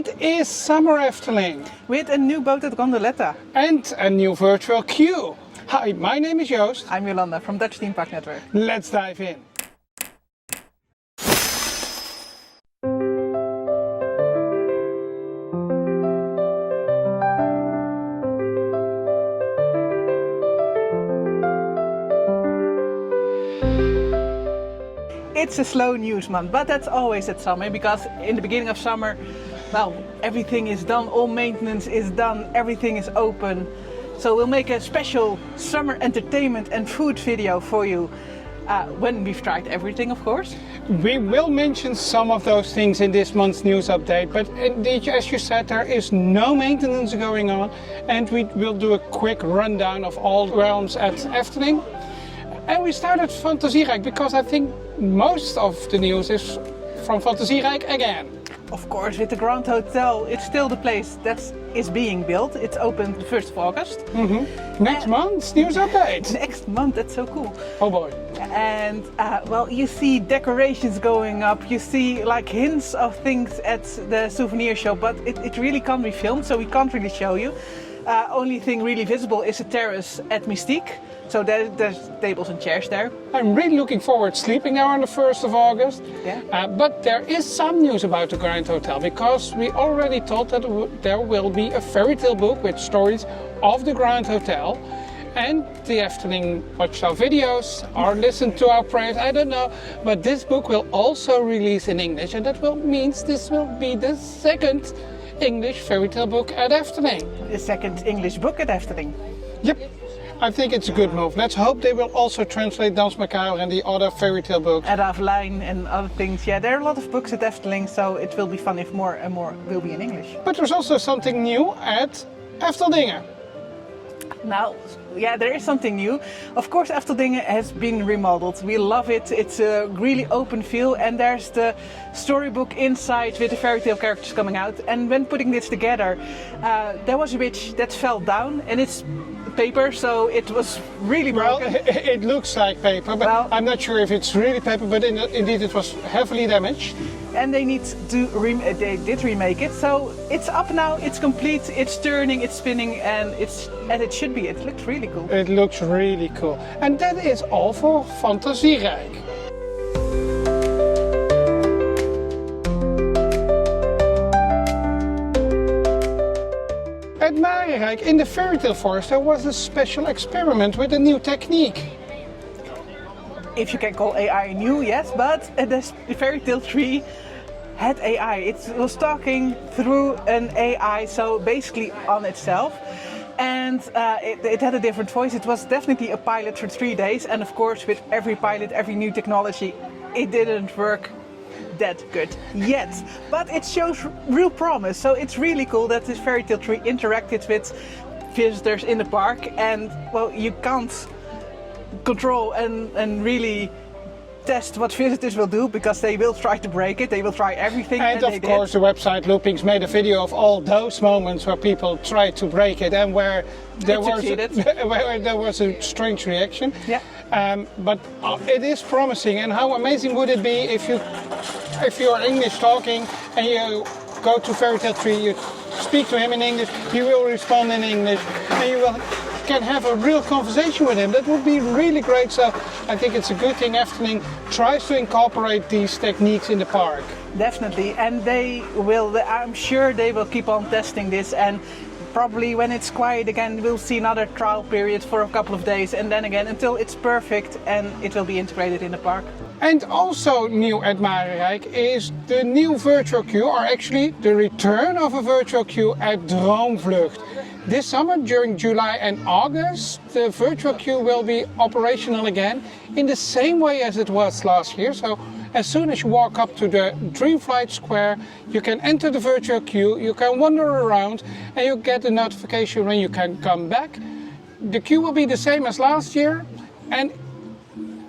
It is summer Efteling. With a new boat at Gondoletta. And a new virtual queue. Hi, my name is Joost. I'm Jolanda from Dutch Themepark Network. Let's dive in. It's a slow news month, but that's always at summer, because in the beginning of summer, well, everything is done, all maintenance is done, everything is open. So we'll make a special summer entertainment and food video for you when we've tried everything, of course. We will mention some of those things in this month's news update, but indeed, as you said, there is no maintenance going on, and we will do a quick rundown of all realms at Efteling. And we started Fantasierijk because I think most of the news is from Fantasierijk again. Of course, with the Grand Hotel, it's still the place that is being built. It's opened the 1st of August. Next month's news update. Next month, that's so cool. Oh boy. And well, you see decorations going up, you see like hints of things at the souvenir shop, but it really can't be filmed, so we can't really show you. Only thing really visible is a terrace at Mystique. So there's tables and chairs there. I'm really looking forward to sleeping there on the 1st of August. Yeah. But there is some news about the Grand Hotel, because we already told that there will be a fairy tale book with stories of the Grand Hotel. And the Efteling watched our videos or listened to our prayers, I don't know. But this book will also release in English, and that means this will be the second English fairy tale book at Efteling. The second English book at Efteling. Yep. I think it's a good move. Let's hope they will also translate Dans Macabre and the other fairy tale books. And Ravelijn and other things. Yeah, there are a lot of books at Efteling, so it will be fun if more and more will be in English. But there's also something new at Efteldingen. Now, yeah, there is something new. Of course, Efteldingen has been remodeled. We love it. It's a really open feel, and there's the storybook inside with the fairy tale characters coming out. And when putting this together, there was a bridge that fell down, and it's paper, so it was really broken. Well, it looks like paper, but well, I'm not sure if it's really paper, but indeed it was heavily damaged. And they need to they did remake it, so it's up now, it's complete, it's turning, it's spinning, and it's as it should be. It looks really cool. It looks really cool. And that is all for Fantasierijk. At Marienrijk, in the fairy tale forest, there was a special experiment with a new technique. If you can call AI new, yes, but the fairy tale tree had AI. It was talking through an AI, so basically on itself. And it had a different voice. It was definitely a pilot for 3 days. And of course, with every pilot, every new technology, it didn't work that good yet. But it shows real promise. So it's really cool that this fairy tale tree interacted with visitors in the park. And well, you can't control and really test what visitors will do, because they will try to break it, they will try everything. And of course the website Loopings made a video of all those moments where people tried to break it and where there was a strange reaction. Yeah. But it is promising, and how amazing would it be if you are English talking and you go to Fairy Tale Tree, you speak to him in English, he will respond in English, and you can have a real conversation with him. That would be really great. So I think it's a good thing Efteling tries to incorporate these techniques in the park. Definitely, and they will, I'm sure they will keep on testing this, and probably when it's quiet again we'll see another trial period for a couple of days, and then again until it's perfect and it will be integrated in the park. And also new at Marienrijk is the new virtual queue, or actually the return of a virtual queue at Droomvlucht. This summer, during July and August, the virtual queue will be operational again in the same way as it was last year. So as soon as you walk up to the Dreamflight Square, you can enter the virtual queue, you can wander around, and you get a notification when you can come back. The queue will be the same as last year, and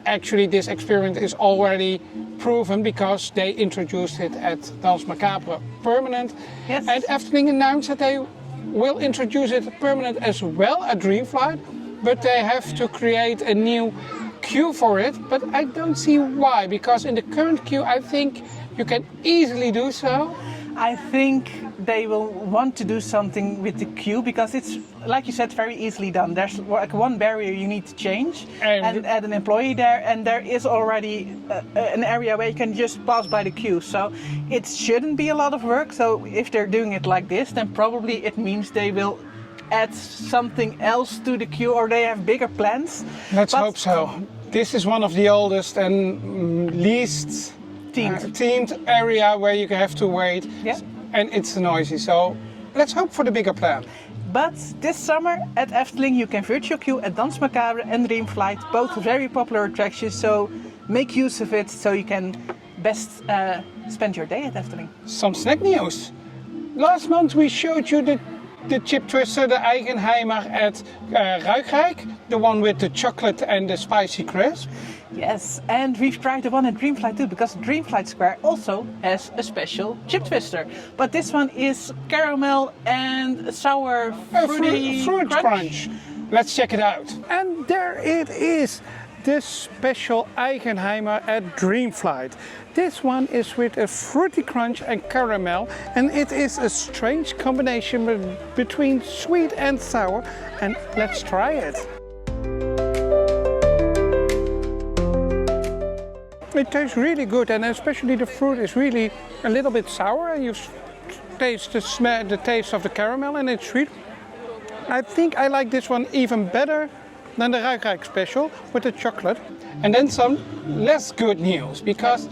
actually this experiment is already proven because they introduced it at Dans Macabre permanent. Yes. And Efteling announced that they will introduce it permanent as well at Dreamflight, but they have to create a new queue for it. But I don't see why, because in the current queue I think you can easily do so. I think they will want to do something with the queue because it's, like you said, very easily done. There's like one barrier you need to change and add an employee there, and there is already an area where you can just pass by the queue. So it shouldn't be a lot of work. So if they're doing it like this, then probably it means they will add something else to the queue, or they have bigger plans. Let's hope so. This is one of the oldest and least themed area where you have to wait, and it's noisy, so let's hope for the bigger plan. But this summer at Efteling you can virtual queue at Danse Macabre and Dreamflight, both very popular attractions, so make use of it so you can best spend your day at Efteling. Some snack news. Last month we showed you the Chiptwister, the Eigenheimer at Ruigrijk, the one with the chocolate and the spicy crisp. Yes, and we've tried the one at Dreamflight too, because Dreamflight Square also has a special Chiptwister. But this one is caramel and sour fruit crunch. Let's check it out. And there it is, the special Eigenheimer at Dreamflight. This one is with a fruity crunch and caramel, and it is a strange combination between sweet and sour. And let's try it. It tastes really good, and especially the fruit is really a little bit sour, and you taste the taste of the caramel, and it's sweet. I think I like this one even better than the Ruigrijk special with the chocolate. And then some less good news, because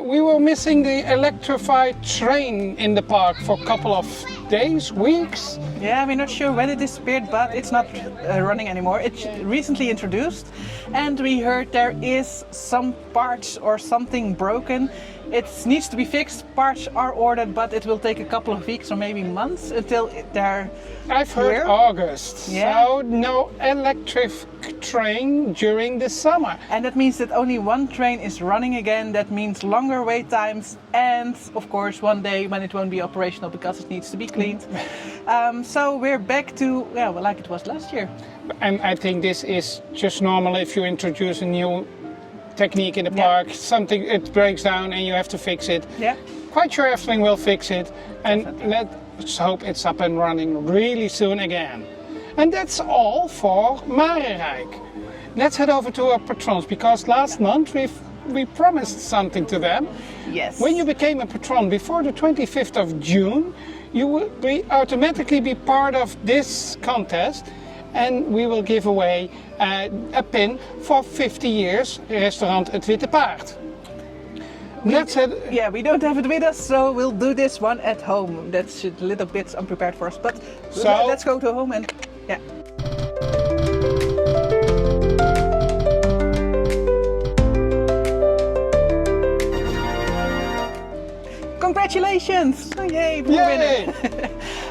we were missing the electrified train in the park for a couple of days, weeks. Yeah, we're not sure when it disappeared, but it's not running anymore. It's recently introduced, and we heard there is some parts or something broken. It needs to be fixed. Parts are ordered, but it will take a couple of weeks or maybe months until they're I've heard August, so no electric train during the summer. And that means that only one train is running again. That means longer wait times, and of course one day when it won't be operational because it needs to be cleaned. So we're back to like it was last year. And I think this is just normal if you introduce a new technique in the park, something it breaks down and you have to fix it. Yeah. Quite sure Efteling will fix it, and let's hope it's up and running really soon again. And that's all for Marenrijk. Let's head over to our patrons, because last month we promised something to them. Yes. When you became a patron before the 25th of June, you will automatically be part of this contest, and we will give away a pin for 50 years restaurant Het Witte Paard. We don't have it with us, so we'll do this one at home. That's a little bit unprepared for us, but let's go to home and Congratulations! Yay, we're winning!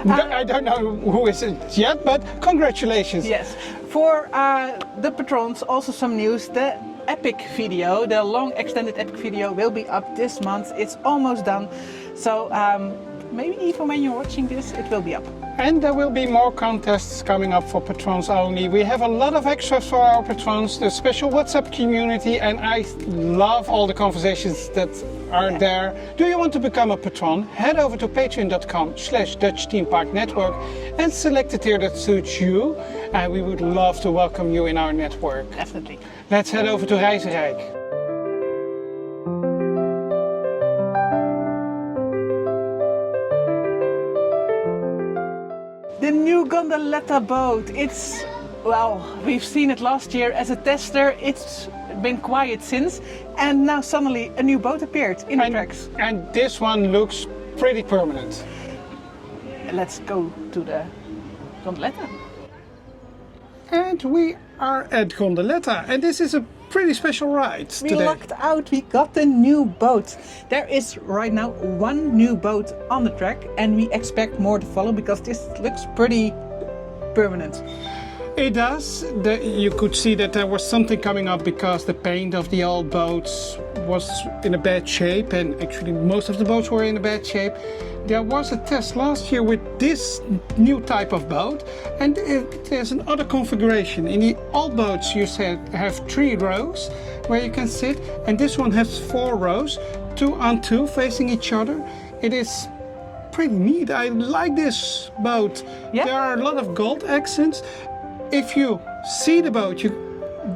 I don't know who is it yet, but congratulations! Yes, for the patrons, also some news. The epic video, the long extended epic video, will be up this month. It's almost done, so maybe even when you're watching this, it will be up. And there will be more contests coming up for patrons only. We have a lot of extras for our patrons, the special WhatsApp community, and I love all the conversations that are there. Do you want to become a patron? Head over to patreon.com/Dutch Theme Park Network and select the tier that suits you. And we would love to welcome you in our network. Definitely. Let's head over to Reizenrijk. The new gondoletta boat. It's, we've seen it last year as a tester. It's been quiet since, and now suddenly a new boat appeared in the tracks. And this one looks pretty permanent. Let's go to the gondoletta. And we are at Gondoletta, and this is a pretty special ride today. We lucked out, we got a new boat. There is right now one new boat on the track, and we expect more to follow because this looks pretty permanent. It does. You could see that there was something coming up because the paint of the old boats was in a bad shape, and actually most of the boats were in a bad shape. There was a test last year with this new type of boat, and there's another configuration. In the old boats you have 3 rows where you can sit, and this one has 4 rows, 2 on 2 facing each other. It is pretty neat. I like this boat. Yeah? There are a lot of gold accents. If you see the boat, you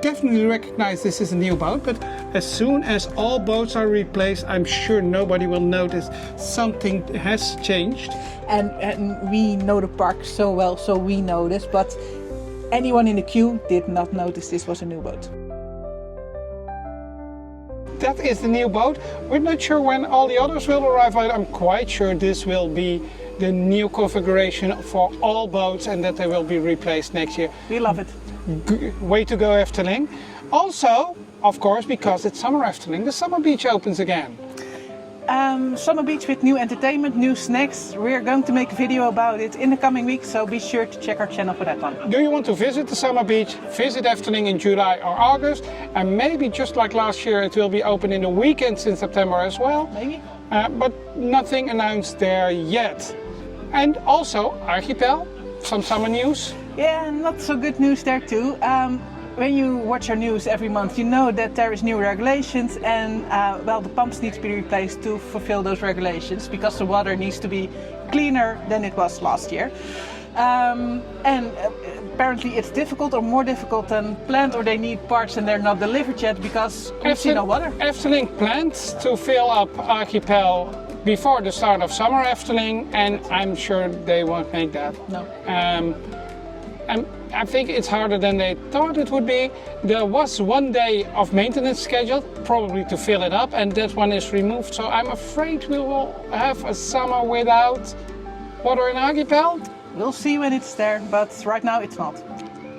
definitely recognize this is a new boat, but as soon as all boats are replaced, I'm sure nobody will notice something has changed. And we know the park so well, so we know this, but anyone in the queue did not notice this was a new boat. That is the new boat. We're not sure when all the others will arrive, but I'm quite sure this will be the new configuration for all boats and that they will be replaced next year. We love it. Way to go, Efteling. Also, of course, because it's summer Efteling, the summer beach opens again. Summer beach with new entertainment, new snacks. We're going to make a video about it in the coming weeks, so be sure to check our channel for that one. Do you want to visit the summer beach? Visit Efteling in July or August, and maybe just like last year, it will be open in the weekends in September as well. Maybe. But nothing announced there yet. And also, Archipel, some summer news. Yeah, not so good news there too. When you watch our news every month, you know that there is new regulations and well, the pumps need to be replaced to fulfill those regulations because the water needs to be cleaner than it was last year. And apparently it's difficult or more difficult than planned, or they need parts and they're not delivered yet because we see no water. Efteling plans to fill up Archipel before the start of summer Efteling, and I'm sure they won't make that. No. I think it's harder than they thought it would be. There was 1 day of maintenance scheduled, probably to fill it up, and that one is removed. So I'm afraid we will have a summer without water in Archipel. We'll see when it's there, but right now it's not.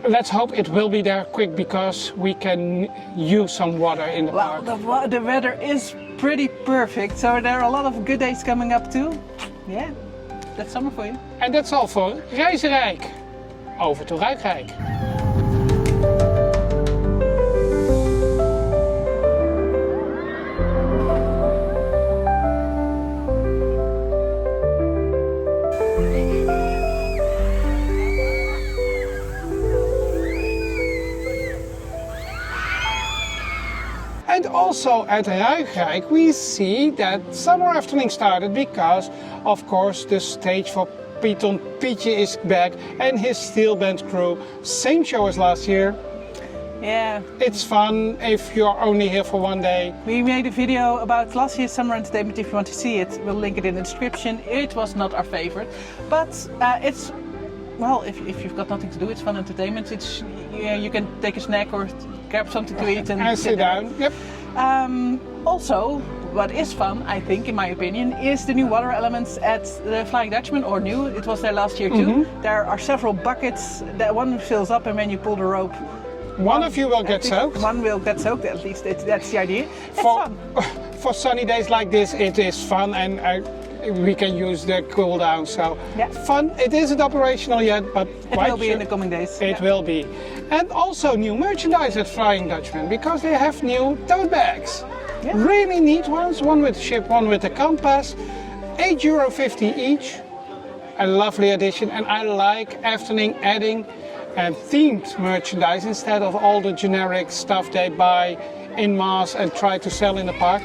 Let's hope it will be there quick because we can use some water in the park. Well, the weather is pretty perfect, so there are a lot of good days coming up too. Yeah, that's summer for you. And that's all for Reizenrijk. Over to Ruigrijk. And also at Ruigrijk we see that summer Efteling started because, of course, the stage for Python Pietje is back and his steel band crew. Same show as last year. Yeah. It's fun if you're only here for 1 day. We made a video about last year's summer entertainment. If you want to see it, we'll link it in the description. It was not our favorite, but it's, well, if you've got nothing to do, it's fun entertainment. It's, yeah, you can take a snack or grab something to eat and sit down. Yep. Also, what is fun, I think, in my opinion, is the new water elements at the Flying Dutchman, or new. It was there last year too. There are several buckets. That one fills up, and when you pull the rope, one of you will get soaked. One will get soaked, at least. That's the idea. It's fun. For sunny days like this, it is fun, and we can use the cool down. So yeah. Fun. It isn't operational yet, but it will be in the coming days. It will be. And also new merchandise at Flying Dutchman because they have new tote bags. Yeah. Really neat ones. One with the ship, one with the compass. €8.50 each. A lovely addition, and I like Efteling adding themed merchandise instead of all the generic stuff they buy in mass and try to sell in the park.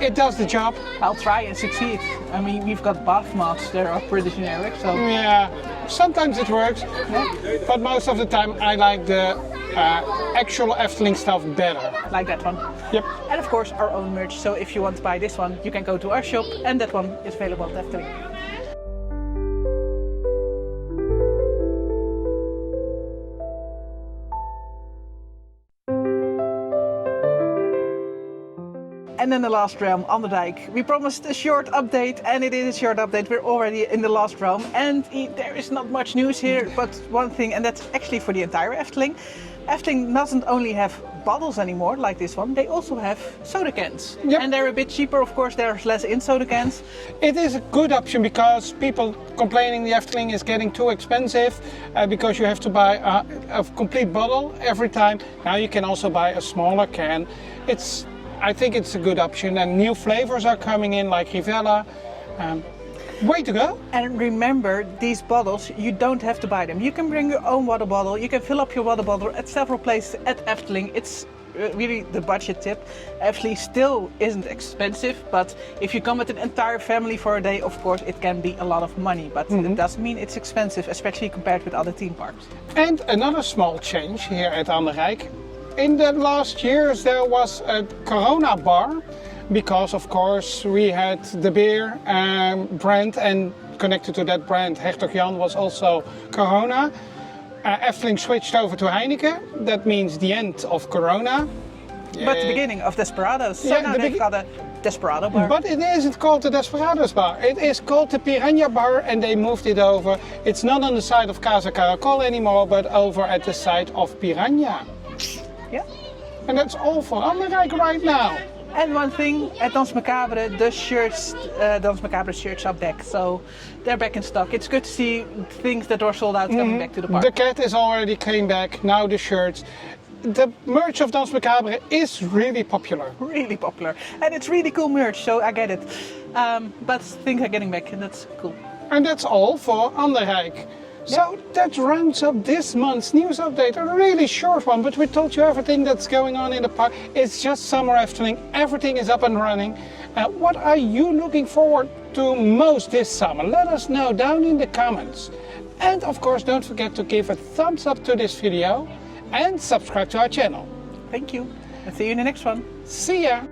It does the job. I'll try and succeed. I mean, we've got bath mats that are pretty generic, so... Yeah, sometimes it works, but most of the time I like the actual Efteling stuff better. Like that one. Yep. And of course our own merch, so if you want to buy this one, you can go to our shop, and that one is available at Efteling. And then the last realm, on the dike. We promised a short update, and it is a short update. We're already in the last realm, and there is not much news here, but one thing, and that's actually for the entire Efteling. Efteling doesn't only have bottles anymore, like this one, they also have soda cans. Yep. And they're a bit cheaper, of course, there's less in soda cans. It is a good option because people complaining the Efteling is getting too expensive because you have to buy a complete bottle every time. Now you can also buy a smaller can. I think it's a good option, and new flavors are coming in like Rivella. Way to go! And remember, these bottles, you don't have to buy them. You can bring your own water bottle, you can fill up your water bottle at several places at Efteling. It's really the budget tip. Efteling still isn't expensive, but if you come with an entire family for a day, of course it can be a lot of money, but it doesn't mean it's expensive, especially compared with other theme parks. And another small change here at Anderrijk. In the last years there was a Corona bar, because of course we had the beer brand, and connected to that brand Hertog Jan was also Corona. Efteling switched over to Heineken. That means the end of Corona. But the beginning of Desperados. So Yeah, now the they've got a Desperado bar. But it isn't called the Desperados bar. It is called the Piranha bar, and they moved it over. It's not on the side of Casa Caracol anymore, but over at the side of Piranha. Yeah. And that's all for Anderrijk right now. And one thing, at Dans Macabre, the shirts, Dans Macabre shirts are back, so they're back in stock. It's good to see things that were sold out coming back to the park. The cat is already came back, now the shirts. The merch of Dans Macabre is really popular. Really popular. And it's really cool merch, so I get it. But things are getting back, and that's cool. And that's all for Anderrijk. So that rounds up this month's news update. A really short one, but we told you everything that's going on in the park. It's just summer Efteling. Everything is up and running. What are you looking forward to most this summer? Let us know down in the comments. And of course, don't forget to give a thumbs up to this video and subscribe to our channel. Thank you, and see you in the next one. See ya!